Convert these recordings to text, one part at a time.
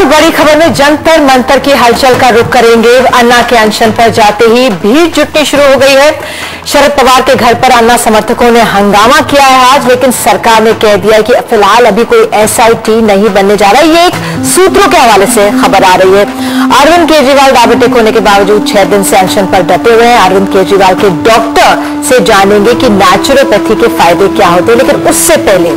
और बड़ी खबर में जंतर मंतर की हलचल का रुख करेंगे। अन्ना के अनशन पर जाते ही भीड़ जुटनी शुरू हो गई है। शरद पवार के घर पर अन्ना समर्थकों ने हंगामा किया है आज, लेकिन सरकार ने कह दिया है कि फिलहाल अभी कोई एसआईटी नहीं बनने जा रहा है। ये एक सूत्रों के हवाले से खबर आ रही है। अरविंद केजरीवाल डायबिटिक होने के बावजूद 6 दिन से अनशन पर डटे हुए हैं। अरविंद केजरीवाल के डॉक्टर से जानेंगे कि नेचुरोपैथी के फायदे क्या होते हैं, लेकिन उससे पहले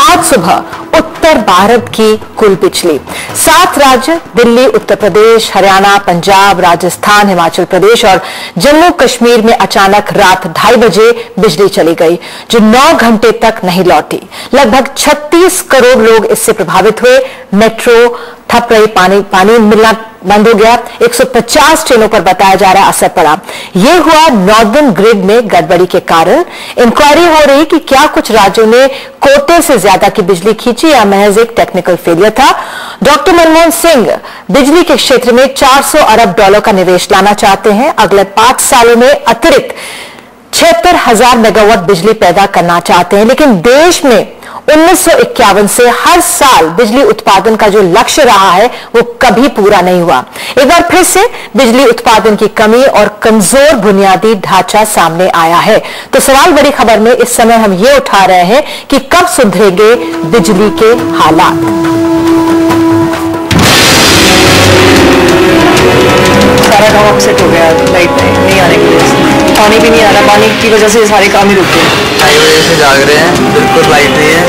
आज सुबह उत्तर भारत की कुल बिजली 7 राज्य दिल्ली, उत्तर प्रदेश, हरियाणा, पंजाब, राजस्थान, हिमाचल प्रदेश और जम्मू कश्मीर में अचानक रात 2:30 बजे बिजली चली गई, जो 9 घंटे तक नहीं लौटी। लगभग 36 करोड़ लोग इससे प्रभावित हुए। मेट्रो ठप रही, पानी मिलना बंद हो गया। 150 ट्रेनों पर बताया जा रहा असर पड़ा। यह हुआ नॉर्दर्न ग्रिड में गड़बड़ी के कारण। इंक्वायरी हो रही कि क्या कुछ राज्यों ने कोटे से ज्यादा की बिजली खींची या महज एक टेक्निकल फेलियर था। डॉक्टर मनमोहन सिंह बिजली के क्षेत्र में $400 अरब का निवेश लाना चाहते हैं। अगले 5 सालों में अतिरिक्त 76,000 मेगावाट बिजली पैदा करना चाहते हैं, लेकिन देश में 1951 से हर साल बिजली उत्पादन का जो लक्ष्य रहा है वो कभी पूरा नहीं हुआ। एक बार फिर से बिजली उत्पादन की कमी और कमजोर बुनियादी ढांचा सामने आया है। तो सवाल बड़ी खबर में इस समय हम ये उठा रहे हैं कि कब सुधरेंगे बिजली के हालात। सारा काम अपसेट हो गया, लाइट नहीं आने की वजह से, पानी भी नहीं आ रहा। पानी की वजह से सारे काम ही रुक गए। 2:30 बजे से जाग रहे हैं, बिल्कुल लाइट नहीं है।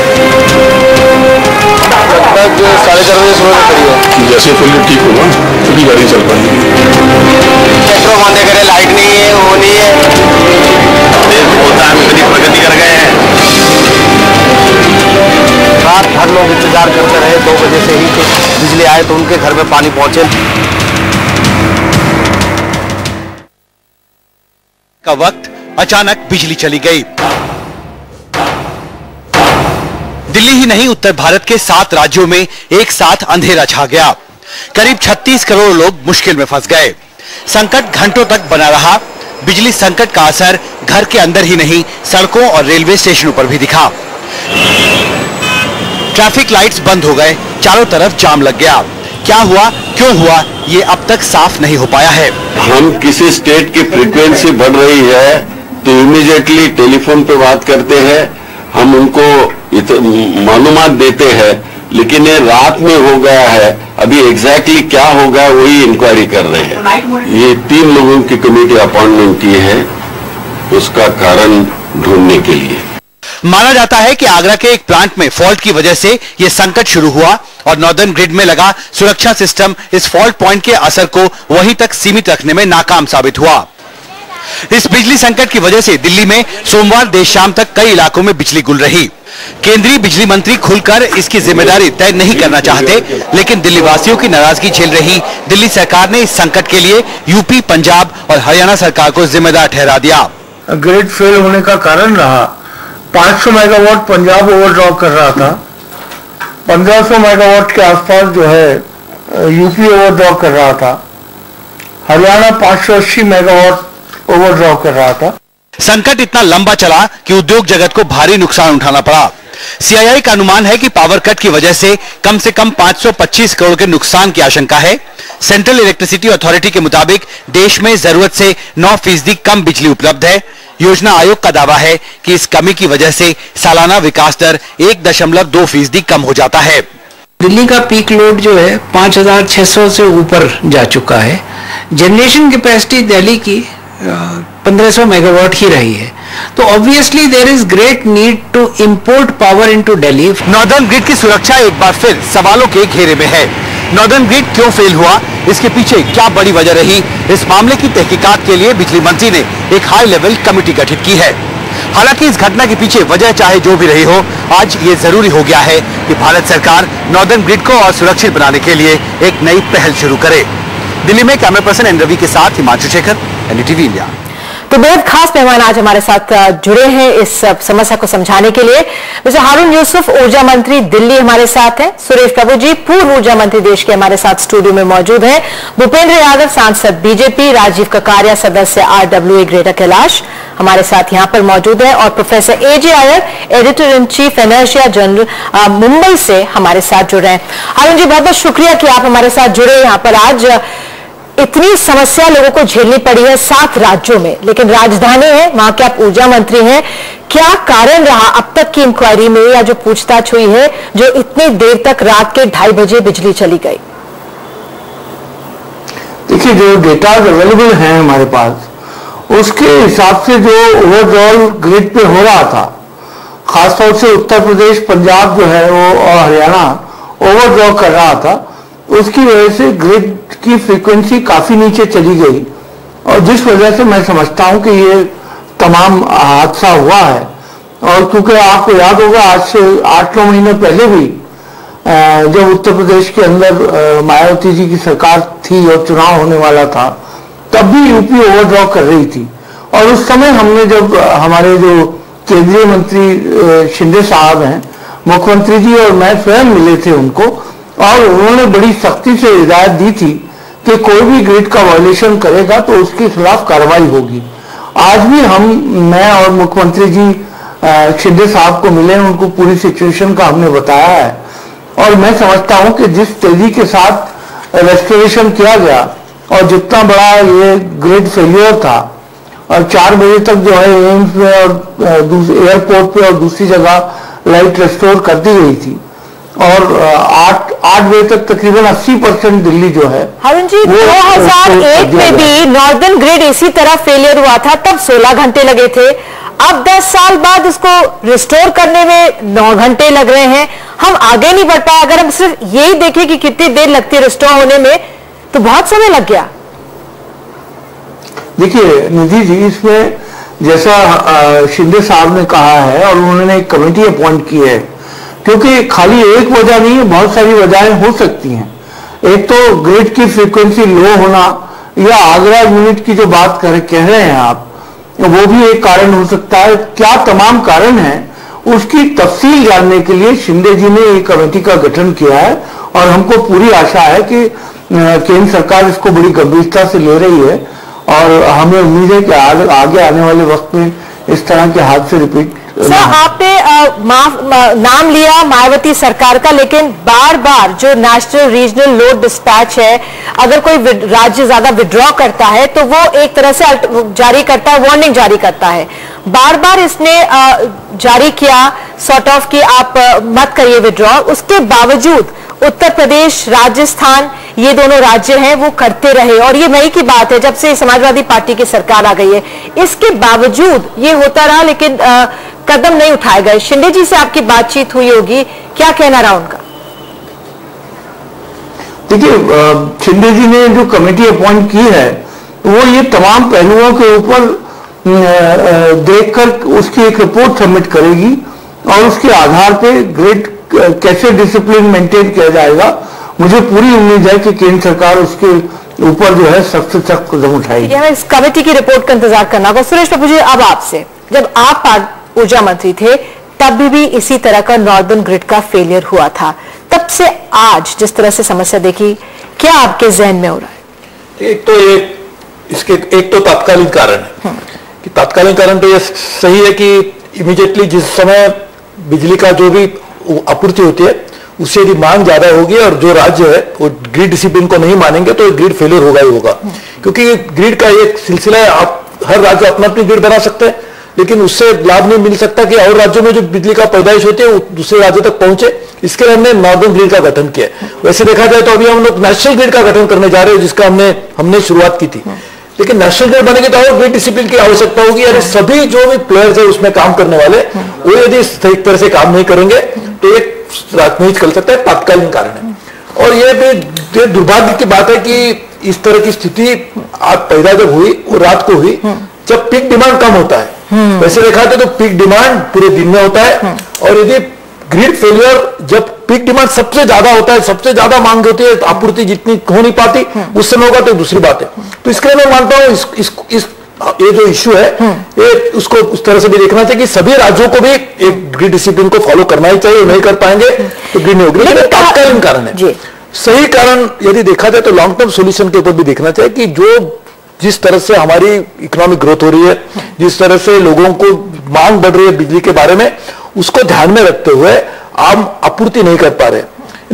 लगभग 4:30 बजे सुबह से खड़ी है। जैसे फुल्ली ठीक होगा तभी गाड़ी चल पाएगी। मेट्रो बंद करे, लाइट नहीं है, वो नहीं है। होता है, इतनी प्रगति कर गए हैं। रात भर लोग इंतजार करते रहे, 2 बजे से ही बिजली आए तो उनके घर में पानी पहुंचे। का वक्त अचानक बिजली चली गई। दिल्ली ही नहीं, उत्तर भारत के 7 राज्यों में एक साथ अंधेरा छा गया। करीब 36 करोड़ लोग मुश्किल में फंस गए। संकट घंटों तक बना रहा। बिजली संकट का असर घर के अंदर ही नहीं, सड़कों और रेलवे स्टेशनों पर भी दिखा। ट्रैफिक लाइट्स बंद हो गए, चारों तरफ जाम लग गया। क्या हुआ, क्यों हुआ, ये अब तक साफ नहीं हो पाया है। हम किसी स्टेट की फ्रीक्वेंसी बढ़ रही है तो इमीडिएटली टेलीफोन पे बात करते हैं, हम उनको मालूमात देते हैं, लेकिन ये रात में हो गया है। अभी एग्जैक्टली क्या हो गया वही इंक्वायरी कर रहे हैं। ये 3 लोगों की कमेटी अपॉइंटमेंट की है उसका कारण ढूंढने के लिए। माना जाता है कि आगरा के एक प्लांट में फॉल्ट की वजह से यह संकट शुरू हुआ और नॉर्दर्न ग्रिड में लगा सुरक्षा सिस्टम इस फॉल्ट पॉइंट के असर को वहीं तक सीमित रखने में नाकाम साबित हुआ। इस बिजली संकट की वजह से दिल्ली में सोमवार देर शाम तक कई इलाकों में बिजली गुल रही। केंद्रीय बिजली मंत्री खुलकर इसकी जिम्मेदारी तय नहीं करना चाहते, लेकिन दिल्ली वासियों की नाराजगी झेल रही दिल्ली सरकार ने इस संकट के लिए यूपी, पंजाब और हरियाणा सरकार को जिम्मेदार ठहरा दिया। ग्रिड फेल होने का कारण रहा 500 मेगावाट पंजाब ओवरड्रॉ कर रहा था, 1500 मेगावाट के आसपास जो है यूपी ओवरड्रॉ कर रहा था, हरियाणा 580 मेगावाट ओवरड्रॉ कर रहा था। संकट इतना लंबा चला कि उद्योग जगत को भारी नुकसान उठाना पड़ा। सीआईआई का अनुमान है कि पावर कट की वजह से कम 525 करोड़ के नुकसान की आशंका है। सेंट्रल इलेक्ट्रिसिटी अथॉरिटी के मुताबिक देश में जरूरत से 9% कम बिजली उपलब्ध है। योजना आयोग का दावा है कि इस कमी की वजह से सालाना विकास दर 1.2% कम हो जाता है। दिल्ली का पीक लोड जो है 5,600 से ऊपर जा चुका है। जनरेशन कैपेसिटी दिल्ली की 1500 मेगावाट ही रही है, तो obviously there is great need to import power into Delhi. Northern grid की सुरक्षा एक बार फिर सवालों के घेरे में है। नॉर्दर्न ग्रिड क्यों फेल हुआ, इसके पीछे क्या बड़ी वजह रही, इस मामले की तहकीकात के लिए बिजली मंत्री ने एक हाई लेवल कमेटी गठित की है। हालांकि इस घटना के पीछे वजह चाहे जो भी रही हो, आज ये जरूरी हो गया है कि भारत सरकार नॉर्दर्न ग्रिड को और सुरक्षित बनाने के लिए एक नई पहल शुरू करे। दिल्ली में कैमरा पर्सन एन रवि के साथ हिमांशु शेखर, एनडीटीवी इंडिया। तो बेहद खास मेहमान आज हमारे साथ जुड़े हैं इस समस्या को समझाने के लिए। मिस्टर हारून यूसुफ, ऊर्जा मंत्री दिल्ली हमारे साथ हैं। सुरेश प्रभु जी, पूर्व ऊर्जा मंत्री देश के, हमारे साथ स्टूडियो में मौजूद हैं। भूपेंद्र यादव, सांसद बीजेपी। राजीव ककारिया, सदस्य RWA ग्रेटर कैलाश, हमारे साथ यहां पर मौजूद है। और professor AJ Aiyar, editor in chief Energia journal Mumbai से हमारे साथ जुड़ रहे हैं। हारून जी, बहुत बहुत शुक्रिया कि आप हमारे साथ जुड़े। यहाँ पर आज इतनी समस्या लोगों को झेलनी पड़ी है 7 राज्यों में, लेकिन राजधानी है, वहां के आप ऊर्जा मंत्री हैं। क्या कारण रहा अब तक की इंक्वायरी में या जो पूछताछ हुई है, जो इतनी देर तक रात के 2:30 बजे बिजली चली गई? देखिए, जो डेटा अवेलेबल है हमारे पास, उसके हिसाब से जो ओवरऑल ग्रिड पे हो रहा था, खासतौर से उत्तर प्रदेश, पंजाब जो है वो और हरियाणा ओवरड्रॉ कर रहा था, उसकी वजह से ग्रिड की फ्रीक्वेंसी काफी नीचे चली गई। और जिस वजह से मैं समझता हूं कि ये तमाम हादसा हुआ है। और क्योंकि आपको याद होगा, आज से 8-9 महीने पहले भी जब उत्तर प्रदेश के अंदर मायावती जी की सरकार थी और चुनाव होने वाला था, तब भी यूपी ओवरड्रॉ कर रही थी। और उस समय हमने, जब हमारे जो केंद्रीय मंत्री शिंदे साहब हैं, मुख्यमंत्री जी और मैं स्वयं मिले थे उनको, और उन्होंने बड़ी सख्ती से हिदायत दी थी कि कोई भी ग्रिड का वायलेशन करेगा तो उसके खिलाफ कार्रवाई होगी। आज भी मैं और मुख्यमंत्री जी शिंदे साहब को मिले, उनको पूरी सिचुएशन का हमने बताया है। और मैं समझता हूं कि जिस तेजी के साथ रेस्टोरेशन किया गया और जितना बड़ा ये ग्रिड फेलियर था, और 4 बजे तक जो है एम्स में और एयरपोर्ट पे और दूसरी जगह लाइट रेस्टोर कर दी गई थी, और 8 बजे तक तकरीबन 80% दिल्ली जो है। हारून जी, 2001 में भी नॉर्दर्न ग्रिड इसी तरह फेलियर हुआ था, तब 16 घंटे लगे थे। अब 10 साल बाद इसको रिस्टोर करने में 9 घंटे लग रहे हैं। हम आगे नहीं बढ़ पाए। अगर हम सिर्फ यही देखें कि कितनी देर लगती है रिस्टोर होने में, तो बहुत समय लग गया। देखिए निधि जी, इसमें जैसा शिंदे साहब ने कहा है, और उन्होंने एक कमेटी अपॉइंट की है, क्योंकि खाली एक वजह नहीं है, बहुत सारी वजहें हो सकती हैं। एक तो ग्रिड की फ्रीक्वेंसी लो होना, या आगरा यूनिट की जो बात कह रहे हैं आप, वो भी एक कारण हो सकता है। क्या तमाम कारण हैं, उसकी तफसील जानने के लिए शिंदे जी ने एक कमेटी का गठन किया है, और हमको पूरी आशा है कि केंद्र सरकार इसको बड़ी गंभीरता से ले रही है, और हमें उम्मीद है कि आगे आने वाले वक्त में इस तरह के हादसे रिपीट। सर, आपने नाम लिया मायावती सरकार का, लेकिन बार बार जो नेशनल रीजनल लोड डिस्पैच है, अगर कोई राज्य ज्यादा विड्रॉ करता है तो वो एक तरह से जारी करता है, वार्निंग जारी करता है। बार बार इसने जारी किया सॉर्ट ऑफ कि आप मत करिए विड्रॉ। उसके बावजूद उत्तर प्रदेश, राजस्थान, ये दोनों राज्य हैं, वो करते रहे। और ये मई की बात है, जब से समाजवादी पार्टी की सरकार आ गई है। इसके बावजूद ये होता रहा, लेकिन कदम नहीं उठाए गए। शिंदे जी से आपकी बातचीत हुई होगी, क्या कहना रहा उनका? देखिए, शिंदे जी ने जो कमेटी अपॉइंट की है, वो ये तमाम पहलुओं के ऊपर देखकर उसकी एक रिपोर्ट सबमिट करेगी, और उसके आधार पे ग्रिड कैसे डिसिप्लिन मेंटेन किया जाएगा, मुझे पूरी उम्मीद है कि केंद्र सरकार उसके ऊपर जो है सख्त से सख्त कदम उठाएगी। हमें इस कमेटी की रिपोर्ट का इंतजार करना होगा। सुरेश प्रभु जी, अब आपसे, जब आप ऊर्जा मंत्री थे, तब भी इसी तरह का नॉर्दर्न ग्रिड का फेलियर हुआ था। तब से आज जिस तरह से समस्या देखी, क्या आपके जहन में हो रहा है? एक तो तात्कालिक कारण है कि तात्कालिक कारण तो ये सही है कि इमीडिएटली जिस समय बिजली का जो भी आपूर्ति होती है, उससे यदि मांग ज्यादा होगी और जो राज्य है वो ग्रिड डिसिप्लिन को नहीं मानेंगे, तो ग्रिड फेलियर होगा ही होगा। क्योंकि ग्रिड का एक सिलसिला है, आप हर राज्य अपना अपनी ग्रिड बना सकते हैं, लेकिन उससे लाभ नहीं मिल सकता कि और राज्यों में जो बिजली का पैदाइश होती है वो दूसरे राज्यों तक पहुंचे। इसके लिए हमने नॉर्दर्न ग्रिड का गठन किया। वैसे देखा जाए तो अभी हम लोग नेशनल ग्रिड का गठन करने जा रहे हैं, जिसका हमने शुरुआत की थी। लेकिन नेशनल ग्रिड बनेगी तो और ग्रिड डिसिप्लिन की आवश्यकता होगी। यानी सभी जो भी प्लेयर्स है उसमें काम करने वाले, वो यदि सही तरह से काम नहीं करेंगे तो एक नहीं चल सकता है, तात्कालिक कारण है। और ये भी दुर्भाग्य की बात है कि इस तरह की स्थिति आज पैदा जब हुई, वो रात को हुई जब पीक डिमांड कम होता है। वैसे देखा तो पीक डिमांड पूरे दिन में होता है, और यदि ग्रिड फेलियर जब पीक डिमांड सबसे ज्यादा होता है, सबसे ज्यादा मांग होती है, आपूर्ति जितनी हो नहीं पाती, उस समय होगा तो दूसरी बात है। तो इसके लिए मैं मानता हूं इस ये जो इश्यू है ये उसको उस तरह से भी देखना चाहिए कि सभी राज्यों को भी एक ग्रिड डिसिप्लिन को फॉलो करना ही चाहिए, नहीं कर पाएंगे तो ग्रिड नहीं होगी। लेकिन तात्कालिक कारण है, सही कारण यदि देखा जाए तो लॉन्ग टर्म सॉल्यूशन के ऊपर भी देखना चाहिए कि जो जिस तरह से हमारी इकोनॉमिक ग्रोथ हो रही है, जिस तरह से लोगों को मांग बढ़ रही है बिजली के बारे में, उसको ध्यान में रखते हुए हम आपूर्ति नहीं कर पा रहे,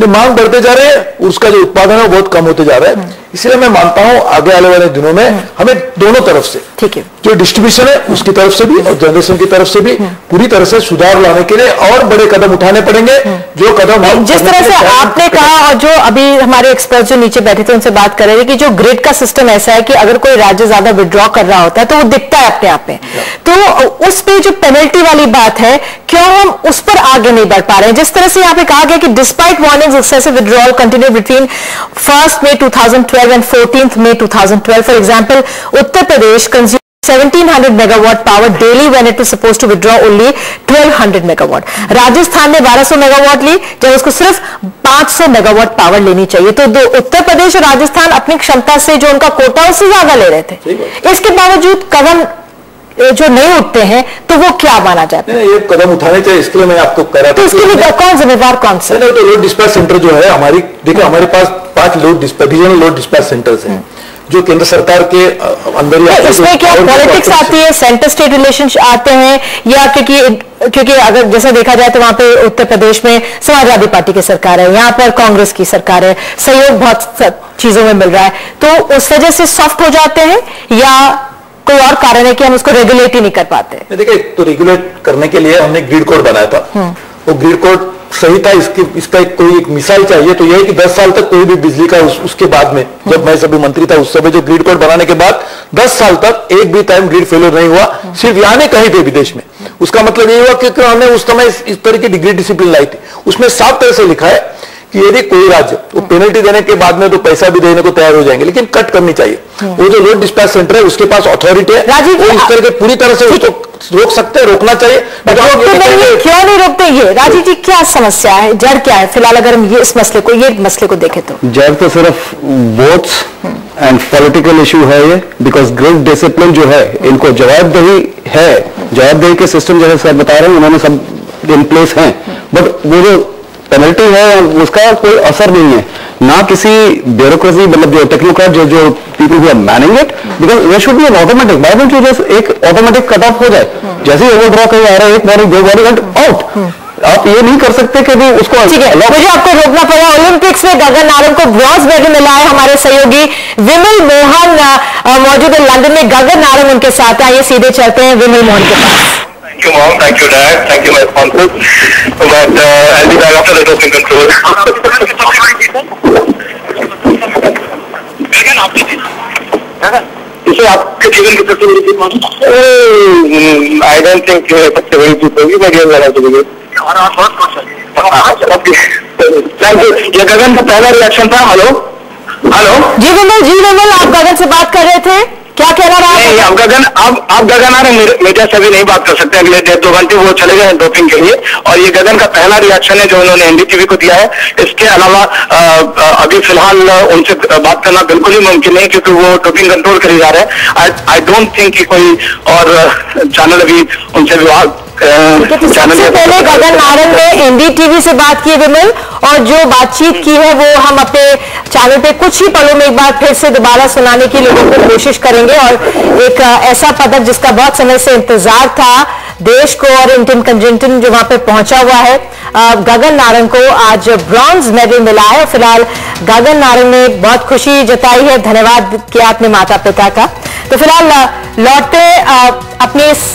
मांग बढ़ते जा रहे हैं, उसका जो उत्पादन है वो बहुत कम होते जा रहा है। इसलिए मैं मानता हूं आगे आने वाले दिनों में हमें दोनों तरफ से, ठीक है, जो डिस्ट्रीब्यूशन है उसकी तरफ से भी और जनरेशन की तरफ से भी पूरी तरह से सुधार लाने के लिए और बड़े कदम उठाने पड़ेंगे। जो कदम हम जिस तरह से आपने कहा और जो अभी हमारे एक्सपर्ट जो नीचे बैठे थे उनसे बात कर रहे थे कि जो ग्रिड का सिस्टम ऐसा है कि अगर कोई राज्य ज्यादा विड्रॉ कर रहा होता है तो वो दिखता है अपने आप में, तो उस पे जो पेनल्टी वाली बात है क्यों हम उस पर आगे नहीं बढ़ पा रहे हैं? जिस तरह से यहाँ पे कहा गया कि despite warnings excessive withdrawal continue between 1 May 2012 and 14 May 2012. For example, Uttar Pradesh consumed 1700 megawatt power daily when it was supposed to withdraw only 1200 megawatt. Rajasthan ने 1200 मेगावाट ली जब उसको सिर्फ 500 मेगावाट पावर लेनी चाहिए। तो उत्तर प्रदेश और राजस्थान अपनी क्षमता से जो उनका कोटा उससे ज्यादा ले रहे थे। इसके बावजूद कदम जो नहीं उठते हैं तो वो क्या माना जाता है? ये कदम उठाने चाहिए, इसके लिए मैं आपको कह रहा था। तो इसके लिए कौन जिम्मेदार, कौन सा? तो लोड डिस्पैच सेंटर जो है हमारी, देखिए हमारे पास 5 रीजनल लोड डिस्पैच सेंटर्स हैं जो केंद्र सरकार के अंदर ही। इसमें क्या पॉलिटिक्स आती है, सेंटर स्टेट रिलेशन आते हैं, या क्योंकि अगर जैसा देखा जाए तो वहां पे उत्तर प्रदेश में समाजवादी पार्टी की सरकार है, यहाँ पर कांग्रेस की सरकार है, सहयोग बहुत चीजों में मिल रहा है, तो उस वजह से सॉफ्ट हो जाते हैं या कोई और कारण है कि हम उसको रेगुलेट ही नहीं कर पाते? देखिए, तो रेगुलेट करने के लिए हमने ग्रिड कोड बनाया था, वो ग्रिड कोड सही था। इसका कोई एक मिसाल चाहिए तो यह है कि 10 साल तक कोई भी बिजली का उसके बाद में, जब मैं सभी मंत्री था उस समय, जो ग्रिड कोड बनाने के बाद 10 साल तक एक भी टाइम ग्रिड फेलियर नहीं हुआ, सिर्फ यहाँ नहीं कहीं भी विदेश में। उसका मतलब ये हुआ कि हमने उस समय इस तरह की ग्रिड डिसिप्लिन लाई थी। उसमें साफ तरह से लिखा है कि यदि कोई राज्य वो पेनल्टी देने के बाद में तो पैसा भी देने को तैयार हो जाएंगे, लेकिन कट करनी चाहिए। वो जो लोड डिस्पैच सेंटर है उसके पास अथॉरिटी है, वो इस तरह के पूरी तरह से उसको रोक सकते हैं, रोकना चाहिए। क्यों नहीं रोकते? ये राजीव जी क्या समस्या है, जड़ क्या है फिलहाल अगर हम ये मसले को देखें तो? जड़ तो सिर्फ वोट्स एंड पॉलिटिकल इशू है ये, बिकॉज ग्रिड डिसिप्लिन जो है, इनको जवाबदेही के सिस्टम जैसे सर बता रहे हैं उन्होंने सब इन प्लेस हैं, बट वो जो पेनल्टी है उसका कोई असर नहीं है, ना किसी ब्यूरोक्रेसी, मतलब जो टेक्नोक्रेट जो people who are managing it, because there should be an automatic, why don't you just एक ऑटोमेटिक कट ऑफ हो जाए, जैसे ही ओवरड्रॉ कहीं आ रहा है, एक बार 2 बार एंड आउट। आप ये नहीं कर सकते कि भी उसको, ठीक है, मुझे आपको रोकना पड़ा। ओलंपिक्स में गगन नारंग को ब्रॉन्ज मेडल मिला है। हमारे सहयोगी विमल मोहन मौजूद है लंदन में, गगन नारंग उनके साथ। आइए सीधे चलते हैं विमल मोहन के पास। Thank you, Mom. Thank you, Dad. Thank you, my sponsors. But I'll be back after the doping control. इसे आपके जीवन की सबसे बड़ी जीत मानो? I don't think सबसे बड़ी जीत होगी, मैं गेम लगा दूंगी। और आप बहुत खुश हैं। Thank you. ये गगन का पहला रिएक्शन था। हेलो जी विमल, आप गगन से बात कर रहे थे, क्या कहना रहा है? अब गगन आ रहे, मेरे से भी नहीं बात कर सकते अगले 1.5-2 घंटे, वो चले गए डोपिंग के लिए। और ये गगन का पहला रिएक्शन है जो उन्होंने एनडीटीवी को दिया है। इसके अलावा अभी फिलहाल उनसे बात करना बिल्कुल ही मुमकिन नहीं, क्योंकि वो डोपिंग कंट्रोल करी जा रहे हैं। आई डोंट थिंक कि कोई और चैनल अभी उनसे विवाद। सबसे पहले गगन नारंग ने एनडीटीवी से बात की विमल, और जो बातचीत की है वो हम अपने चैनल पे कुछ ही पलों में एक बार फिर से दोबारा सुनाने की लोगों को कोशिश करेंगे। और एक ऐसा पदक जिसका बहुत समय से इंतजार था देश को, और इंडियन कंटिजेंट जो वहां पे पहुंचा हुआ है, गगन नारंग को आज ब्रॉन्ज मेडल मिला है। फिलहाल गगन नारंग ने बहुत खुशी जताई है, धन्यवाद किया अपने माता पिता का। तो फिलहाल लौटते अपने इस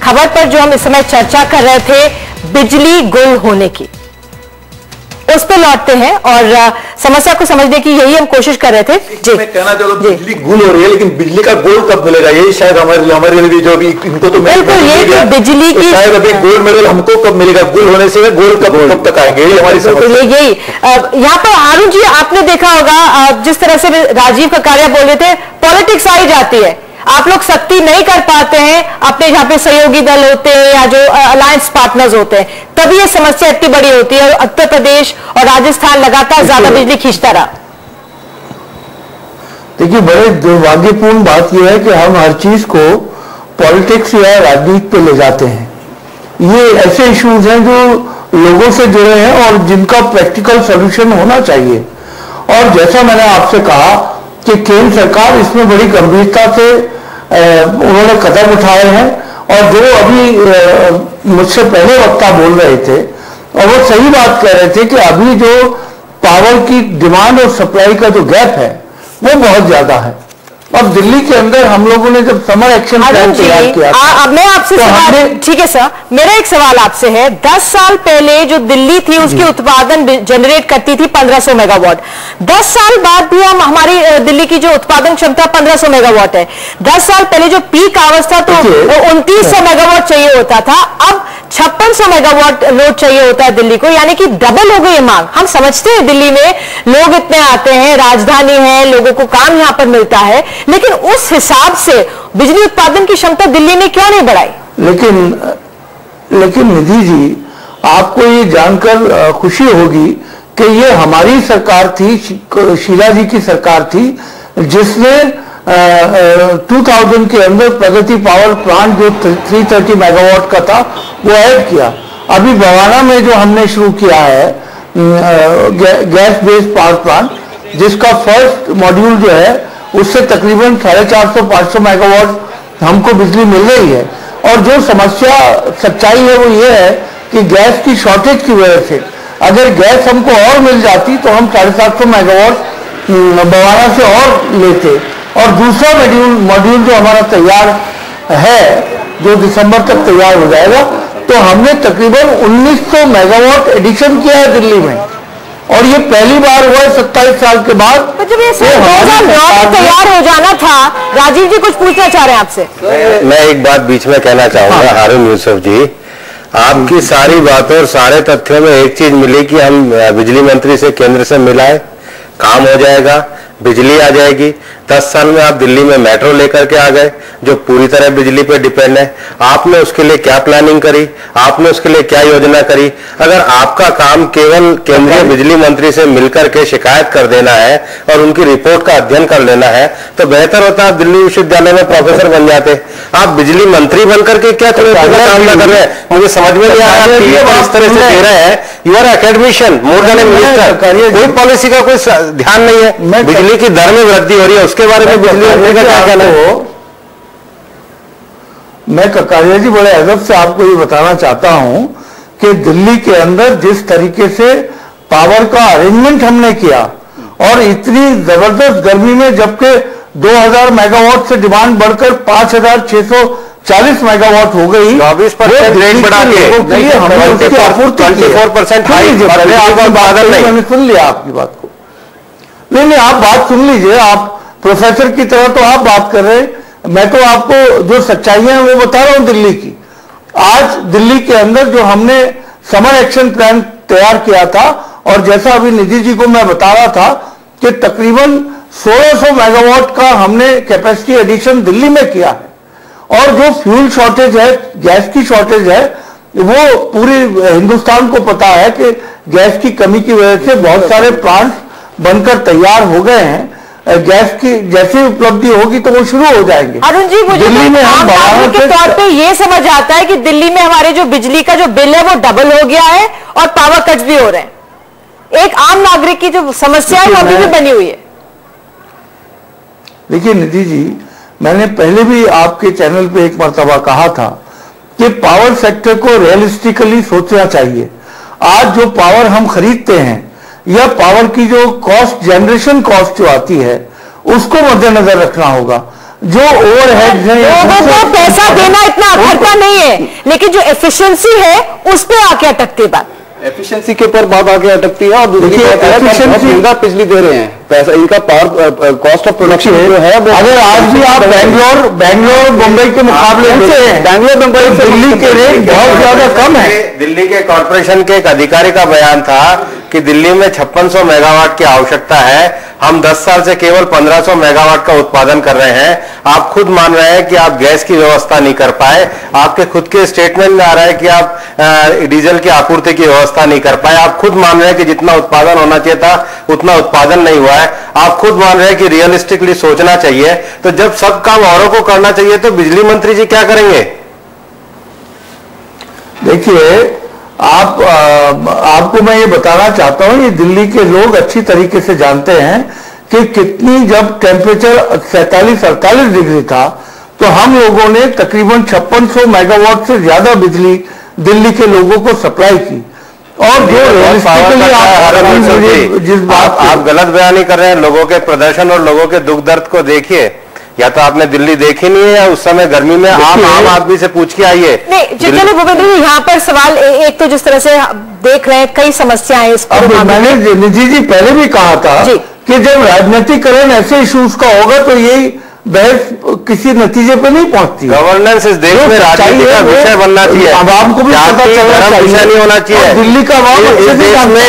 खबर पर जो हम इस समय चर्चा कर रहे थे, बिजली गुल होने की, उस पर लौटते हैं और समस्या को समझने की यही हम कोशिश कर रहे थे। जी, मैं कहना चाहता हूं बिजली गुल हो रही है, लेकिन बिजली का गोल्ड कब मिलेगा, यही शायद हमारे लिए जो भी इनको तो बिल्कुल ये बिजली की शायद अभी गोल्ड मेडल हमको कब मिलेगा, गुल होने से गोल्ड कब तक आएंगे, ये हमारी समस्या। यही यहाँ पर अरुण जी आपने देखा होगा, जिस तरह से राजीव ककारिया बोल रहे थे, पॉलिटिक्स आई जाती है, आप लोग सख्ती नहीं कर पाते हैं अपने यहाँ पे सहयोगी दल होते हैं या जो अलायंस पार्टनर्स होते हैं, तभी ये समस्या इतनी बड़ी होती है। और उत्तर प्रदेश और राजस्थान लगातार ज्यादा बिजली खींचता रहा। देखिए, बड़े दुर्भाग्यपूर्ण बात यह है कि हम हर चीज को पॉलिटिक्स या राजनीति पे ले जाते हैं। ये ऐसे इश्यूज हैं जो लोगों से जुड़े हैं और जिनका प्रैक्टिकल सॉल्यूशन होना चाहिए। और जैसा मैंने आपसे कहा कि केंद्र सरकार इसमें बड़ी गंभीरता से उन्होंने कदम उठाए हैं, और जो अभी मुझसे पहले वक्ता बोल रहे थे और वो सही बात कह रहे थे कि अभी जो पावर की डिमांड और सप्लाई का जो गैप है वो बहुत ज्यादा है। और दिल्ली के अंदर हम लोगों ने जब समर एक्शन प्लान तैयार किया था, मैं आपसे तो सवाल, ठीक है सर, मेरा एक सवाल आपसे है। 10 साल पहले जो दिल्ली थी उसकी उत्पादन जनरेट करती थी 1500 मेगावाट। 10 साल बाद भी हम हमारी दिल्ली की जो उत्पादन क्षमता 1500 मेगावाट है। 10 साल पहले जो पीक आवर्स था तो 2900 मेगावाट चाहिए होता था, अब 5600 मेगावाट लोड चाहिए होता है दिल्ली को, यानी कि डबल हो गई है मांग। हम समझते हैं दिल्ली में लोग इतने आते हैं, राजधानी है, लोगों को काम यहां पर मिलता है, लेकिन उस हिसाब से बिजली उत्पादन की क्षमता दिल्ली ने क्यों नहीं बढ़ाई? लेकिन निधि जी, आपको ये जानकर खुशी होगी कि ये हमारी सरकार थी, शीला जी की सरकार थी, जिसने 2000 के अंदर प्रगति पावर प्लांट जो 330 मेगावाट का था वो ऐड किया। अभी बवाना में जो हमने शुरू किया है गैस बेस्ड पावर प्लांट, जिसका फर्स्ट मॉड्यूल जो है उससे तकरीबन 450-500 मेगावाट हमको बिजली मिल रही है। और जो समस्या सच्चाई है वो ये है कि गैस की शॉर्टेज की वजह से अगर गैस हमको और मिल जाती तो हम 750 मेगावाट बवाना से और लेते। और दूसरा मॉड्यूल जो हमारा तैयार है, जो दिसंबर तक तैयार हो जाएगा, तो हमने तकरीबन 1900 मेगावाट एडिशन किया है दिल्ली में, और ये पहली बार हुआ है 27 साल के बाद। तो जब ये 2009 में तैयार हो जाना था, राजीव जी कुछ पूछना चाह रहे हैं आपसे? मैं एक बात बीच में कहना चाहूंगा। हारून यूसुफ जी, आपकी सारी बातों और सारे तथ्यों में एक चीज मिली कि हम बिजली मंत्री से केंद्र से मिलाए, काम हो जाएगा, बिजली आ जाएगी। 10 साल में आप दिल्ली में मेट्रो लेकर के आ गए जो पूरी तरह बिजली पे डिपेंड है। आपने उसके लिए क्या प्लानिंग करी, आपने उसके लिए क्या योजना करी? अगर आपका काम केवल केंद्रीय बिजली मंत्री से मिलकर के शिकायत कर देना है और उनकी रिपोर्ट का अध्ययन कर लेना है तो बेहतर होता आप दिल्ली विश्वविद्यालय में प्रोफेसर बन जाते। आप बिजली मंत्री बनकर के क्या काम ना कर रहे हैं, मुझे समझ में नहीं आ रहा। इस तरह से दे रहे हैं, you are academician more than a minister. कोई पॉलिसी का कोई ध्यान नहीं है। बिजली की दर में वृद्धि हो रही है, उसके बारे में बिजली मंत्री का क्या कहना है? मैं ककारिया जी बड़े अदब से आपको ये बताना चाहता हूं कि दिल्ली के अंदर जिस तरीके से पावर का अरेंजमेंट हमने किया, और इतनी जबरदस्त गर्मी में, जबकि 2000 मेगावाट से डिमांड बढ़कर 5640 मेगावाट हो गई, 24% रेट बढ़ा के हमने उसकी आपूर्ति की। 24% मैंने सुन लिया आपकी बात को। नहीं, आप बात सुन लीजिए। आप प्रोफेसर की तरह तो आप बात कर रहे हैं, मैं तो आपको जो सच्चाइयां हैं वो बता रहा हूं दिल्ली की। आज दिल्ली के अंदर जो हमने समर एक्शन प्लान तैयार किया था, और जैसा अभी निधि जी को मैं बता रहा था कि तकरीबन 1600 मेगावाट का हमने कैपेसिटी एडिशन दिल्ली में किया है। और जो फ्यूल शॉर्टेज है, गैस की शॉर्टेज है, वो पूरी हिंदुस्तान को पता है कि गैस की कमी की वजह से बहुत सारे प्लांट बनकर तैयार हो गए हैं। गैस की जैसी उपलब्धि होगी तो वो शुरू हो जाएंगे। अरुण जी, मुझे दिल्ली में हम के तौर पे ये समझ आता है कि दिल्ली में हमारे जो बिजली का जो बिल है वो डबल हो गया है और पावर कट्स भी हो रहे हैं। एक आम नागरिक की जो समस्या है वो अभी भी बनी हुई है। देखिए निधि जी, मैंने पहले भी आपके चैनल पे एक मर्तबा कहा था कि पावर सेक्टर को रियलिस्टिकली सोचना चाहिए। आज जो पावर हम खरीदते हैं या पावर की जो कॉस्ट, जनरेशन कॉस्ट जो आती है, उसको मद्देनजर रखना होगा। जो ओवरहेड है, लोगों को पैसा देना इतना अखरता नहीं है, लेकिन जो एफिशिएंसी है उस पर आके अटकती बात। एफिशिएंसी के ऊपर बात आके अटकती है। और दूसरी महंगा बिजली दे रहे हैं, पैसा इनका पावर कॉस्ट ऑफ प्रोडक्शन जो है, अगर आज भी आप बैंगलोर मुंबई के मुकाबले बैंगलोर मुंबई दिल्ली के रेट बहुत ज्यादा कम है। दिल्ली के कॉर्पोरेशन के एक अधिकारी का बयान था कि दिल्ली में 5600 मेगावाट की आवश्यकता है, हम 10 साल से केवल 1500 मेगावाट का उत्पादन कर रहे हैं। आप खुद मान रहे हैं कि आप गैस की व्यवस्था नहीं कर पाए। आपके खुद के स्टेटमेंट में आ रहा है कि आप डीजल की आपूर्ति की व्यवस्था नहीं कर पाए। आप खुद मान रहे हैं कि जितना उत्पादन होना चाहिए था उतना उत्पादन नहीं हुआ है। आप खुद मान रहे हैं कि रियलिस्टिकली सोचना चाहिए। तो जब सब काम औरों को करना चाहिए तो बिजली मंत्री जी क्या करेंगे? देखिए, आपको मैं ये बताना चाहता हूं, ये दिल्ली के लोग अच्छी तरीके से जानते हैं कि कितनी, जब टेम्परेचर 47-48 डिग्री था तो हम लोगों ने तकरीबन 5600 मेगावाट से ज्यादा बिजली दिल्ली के लोगों को सप्लाई की। और जो जिस बात आप गलत बयानी कर रहे हैं। लोगों के प्रदर्शन और लोगों के दुख दर्द को देखिए। या तो आपने दिल्ली देखी नहीं है या उस समय गर्मी में आम आदमी से पूछ के आइए। नहीं, चलिए भूपेंद्र जी, यहाँ पर सवाल एक तो जिस तरह से देख रहे हैं कई समस्याएं इस पर। मैंने निधि जी पहले भी कहा था कि जब राजनीतिकरण ऐसे इश्यूज का होगा तो यही बहस किसी नतीजे पर नहीं पहुंचती। गवर्नेंस इस देश में राजनीति का विषय बनना चाहिए। आवाम को भी पता चलना चाहिए, विषय नहीं होना चाहिए। दिल्ली का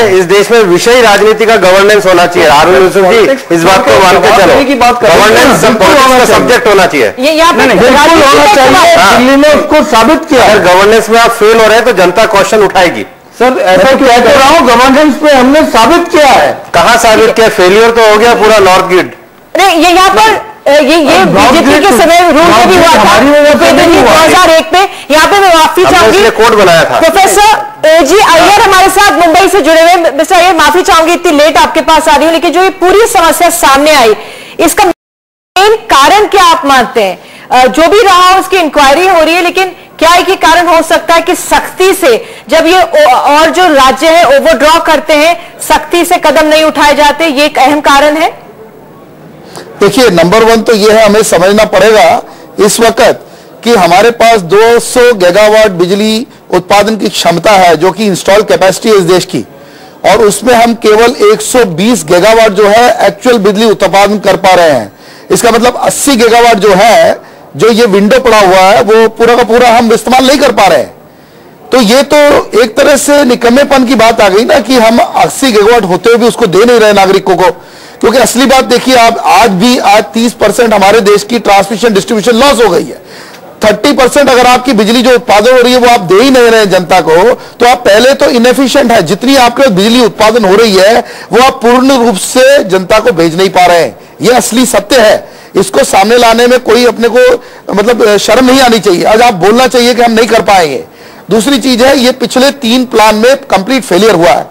इस देश में विषय राजनीति का गवर्नेंस होना चाहिए। हारून यूसुफ जी, इस बात को मान के चलो, गवर्नेंस का सब्जेक्ट होना चाहिए। बिल्कुल होना चाहिए। दिल्ली ने उसको साबित किया। अगर गवर्नेंस में आप फेल हो रहे हैं तो जनता क्वेश्चन उठाएगी। सर, ऐसा क्या कह रहा हूँ, गवर्नेंस पे हमने साबित किया है। कहाँ साबित किया? फेलियर तो हो गया पूरा नॉर्थ ग्रिड। ये यहाँ पर ये बीजेपी के समय रूल में भी हुआ था 2001 में। यहाँ पे मैं माफी चाहूंगी, कोड बनाया था। प्रोफेसर एजी अय्यर हमारे साथ मुंबई से जुड़े हुए। मिस्टर अय्यर, माफी चाहूंगी इतनी लेट आपके पास आ रही हूँ, लेकिन जो ये पूरी समस्या सामने आई, इसका मेन कारण क्या आप मानते हैं? जो भी रहा उसकी इंक्वायरी हो रही है, लेकिन क्या एक ही कारण हो सकता है कि सख्ती से जब ये और जो राज्य है ओवरड्रॉ करते हैं, सख्ती से कदम नहीं उठाए जाते, ये एक अहम कारण है? देखिए, नंबर 1 तो ये है, हमें समझना पड़ेगा इस वक्त कि हमारे पास 200 गीगावाट बिजली उत्पादन की क्षमता है, जो कि इंस्टॉल कैपेसिटी है इस देश की, और उसमें हम केवल 120 गीगावाट जो है एक्चुअल बिजली उत्पादन कर पा रहे हैं। इसका मतलब 80 गीगावाट जो है, जो ये विंडो पड़ा हुआ है, वो पूरा का पूरा हम इस्तेमाल नहीं कर पा रहे हैं। तो ये तो एक तरह से निकम्मेपन की बात आ गई ना कि हम 80 गीगावाट होते हुए भी उसको दे नहीं रहे नागरिकों को। क्योंकि असली बात देखिए, आप आज 30% हमारे देश की ट्रांसमिशन डिस्ट्रीब्यूशन लॉस हो गई है। 30% अगर आपकी बिजली जो उत्पादन हो रही है वो आप दे ही नहीं रहे हैं जनता को, तो आप पहले तो इनएफिशिएंट है। जितनी आपके बिजली उत्पादन हो रही है वो आप पूर्ण रूप से जनता को भेज नहीं पा रहे हैं। ये असली सत्य है। इसको सामने लाने में कोई अपने को मतलब शर्म नहीं आनी चाहिए। आज आप बोलना चाहिए कि हम नहीं कर पाएंगे। दूसरी चीज है, ये पिछले 3 प्लान में कंप्लीट फेलियर हुआ है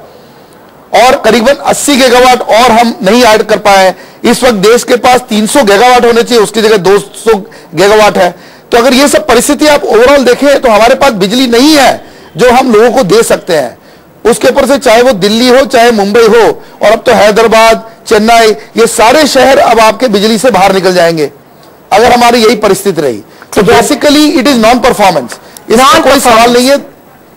और करीबन 80 गीगावाट और हम नहीं ऐड कर पाए। इस वक्त देश के पास 300 गीगावाट होने चाहिए, उसकी जगह 200 गीगावाट है। तो अगर ये सब परिस्थिति आप ओवरऑल देखें तो हमारे पास बिजली नहीं है जो हम लोगों को दे सकते हैं। उसके ऊपर से चाहे वो दिल्ली हो चाहे मुंबई हो, और अब तो हैदराबाद, चेन्नई, ये सारे शहर अब आपके बिजली से बाहर निकल जाएंगे अगर हमारी यही परिस्थिति रही। तो basically it is non performance, इसमें कोई सवाल नहीं है।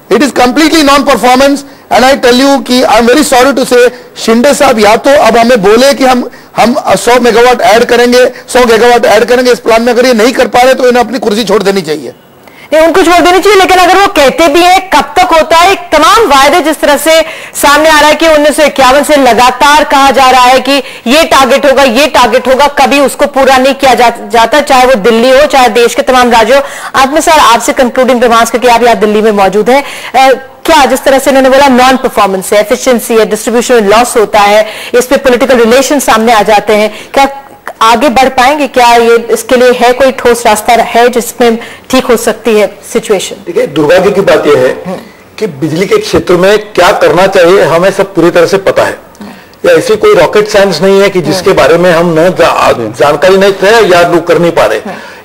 It is completely non performance. And I tell you कि I am very sorry to say, Shinde साहब या तो अब हमें बोले कि हम 100 मेगावाट ऐड करेंगे, 100 गीगावाट ऐड करेंगे इस प्लान में। अगर ये नहीं कर पा रहे तो इन्हें अपनी कुर्सी छोड़ देनी चाहिए। नहीं, उनको छोड़ देनी चाहिए, लेकिन अगर वो कहते भी हैं कब तक होता है? तमाम वायदे जिस तरह से सामने आ रहा है कि 1951 से लगातार कहा जा रहा है कि ये टारगेट होगा, ये टारगेट होगा, कभी उसको पूरा नहीं किया जाता, चाहे वो दिल्ली हो चाहे देश के तमाम राज्यों। आत्मा सर, आपसे कंक्लूडिंग रिमार्क्स करके, आप यहाँ दिल्ली में मौजूद हैं, क्या जिस तरह से इन्होंने बोला नॉन परफॉर्मेंस है, एफिशिएंसी है, डिस्ट्रीब्यूशन लॉस होता है, इस पे पॉलिटिकल रिलेशन सामने आ जाते हैं, क्या आगे बढ़ पाएंगे? क्या ये इसके लिए है कोई ठोस रास्ता है जिसमें ठीक हो सकती है सिचुएशन? देखिए, दुर्भाग्य की बात यह है कि बिजली के क्षेत्र में क्या करना चाहिए हमें सब पूरी तरह से पता है। या ऐसी कोई रॉकेट साइंस नहीं है कि जिसके बारे में हम जानकारी नहीं थे या लोग कर नहीं पा रहे।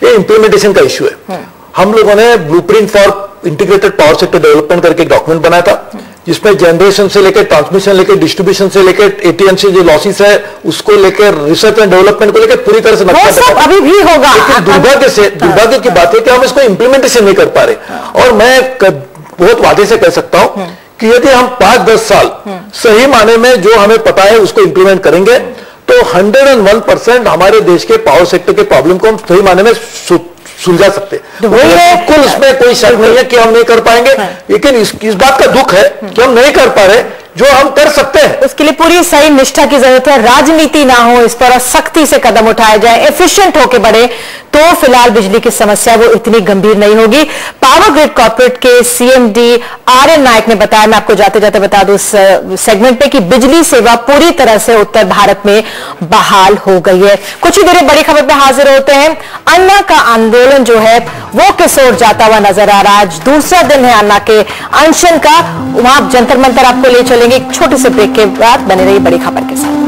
ये इम्प्लीमेंटेशन का इश्यू है। हम लोगों ने blueprint for integrated power sector development करके एक डॉक्यूमेंट बनाया था, जिसमें जनरेशन से लेकर ट्रांसमिशन लेकर डिस्ट्रीब्यूशन से लेकर एटीएमसी जो लॉसेस है उसको लेकर रिसर्च एंड डेवलपमेंट को लेकर पूरी तरह से नक्शा अभी भी होगा। लेकिन दुर्भाग्य की बात है कि हम इसको इम्प्लीमेंटेशन नहीं कर पा रहे। और मैं बहुत वादे से कह सकता हूं कि यदि हम 5-10 साल सही माने में जो हमें पता है उसको इंप्लीमेंट करेंगे तो 101% हमारे देश के पावर सेक्टर के प्रॉब्लम को हम सही माने में सुलझा सकते हैं। बिल्कुल उसमें कोई शक नहीं है कि हम नहीं कर पाएंगे, लेकिन इस बात का दुख है कि हम नहीं कर पा रहे। जो हम कर सकते हैं। उसके लिए पूरी सही निष्ठा की जरूरत है, राजनीति ना हो इस पर और सख्ती से कदम उठाया जाए, एफिशिएंट होके बढ़े तो फिलहाल बिजली की समस्या वो इतनी गंभीर नहीं होगी। पावर ग्रिड कॉर्पोरेट के सीएमडी आरएन नायक ने बताया, मैं आपको जाते जाते बता दूं इस सेगमेंट पे, कि बिजली सेवा पूरी तरह से उत्तर भारत में बहाल हो गई है। कुछ ही देर बड़ी खबर पे हाजिर होते हैं। अन्ना का आंदोलन जो है वो किस ओर जाता हुआ नजर आ रहा है। आज दूसरा दिन है अन्ना के अनशन का, वहां जंतर मंतर आपको ले चलेंगे। एक छोटे से ब्रेक के बाद बने रही बड़ी खबर के साथ।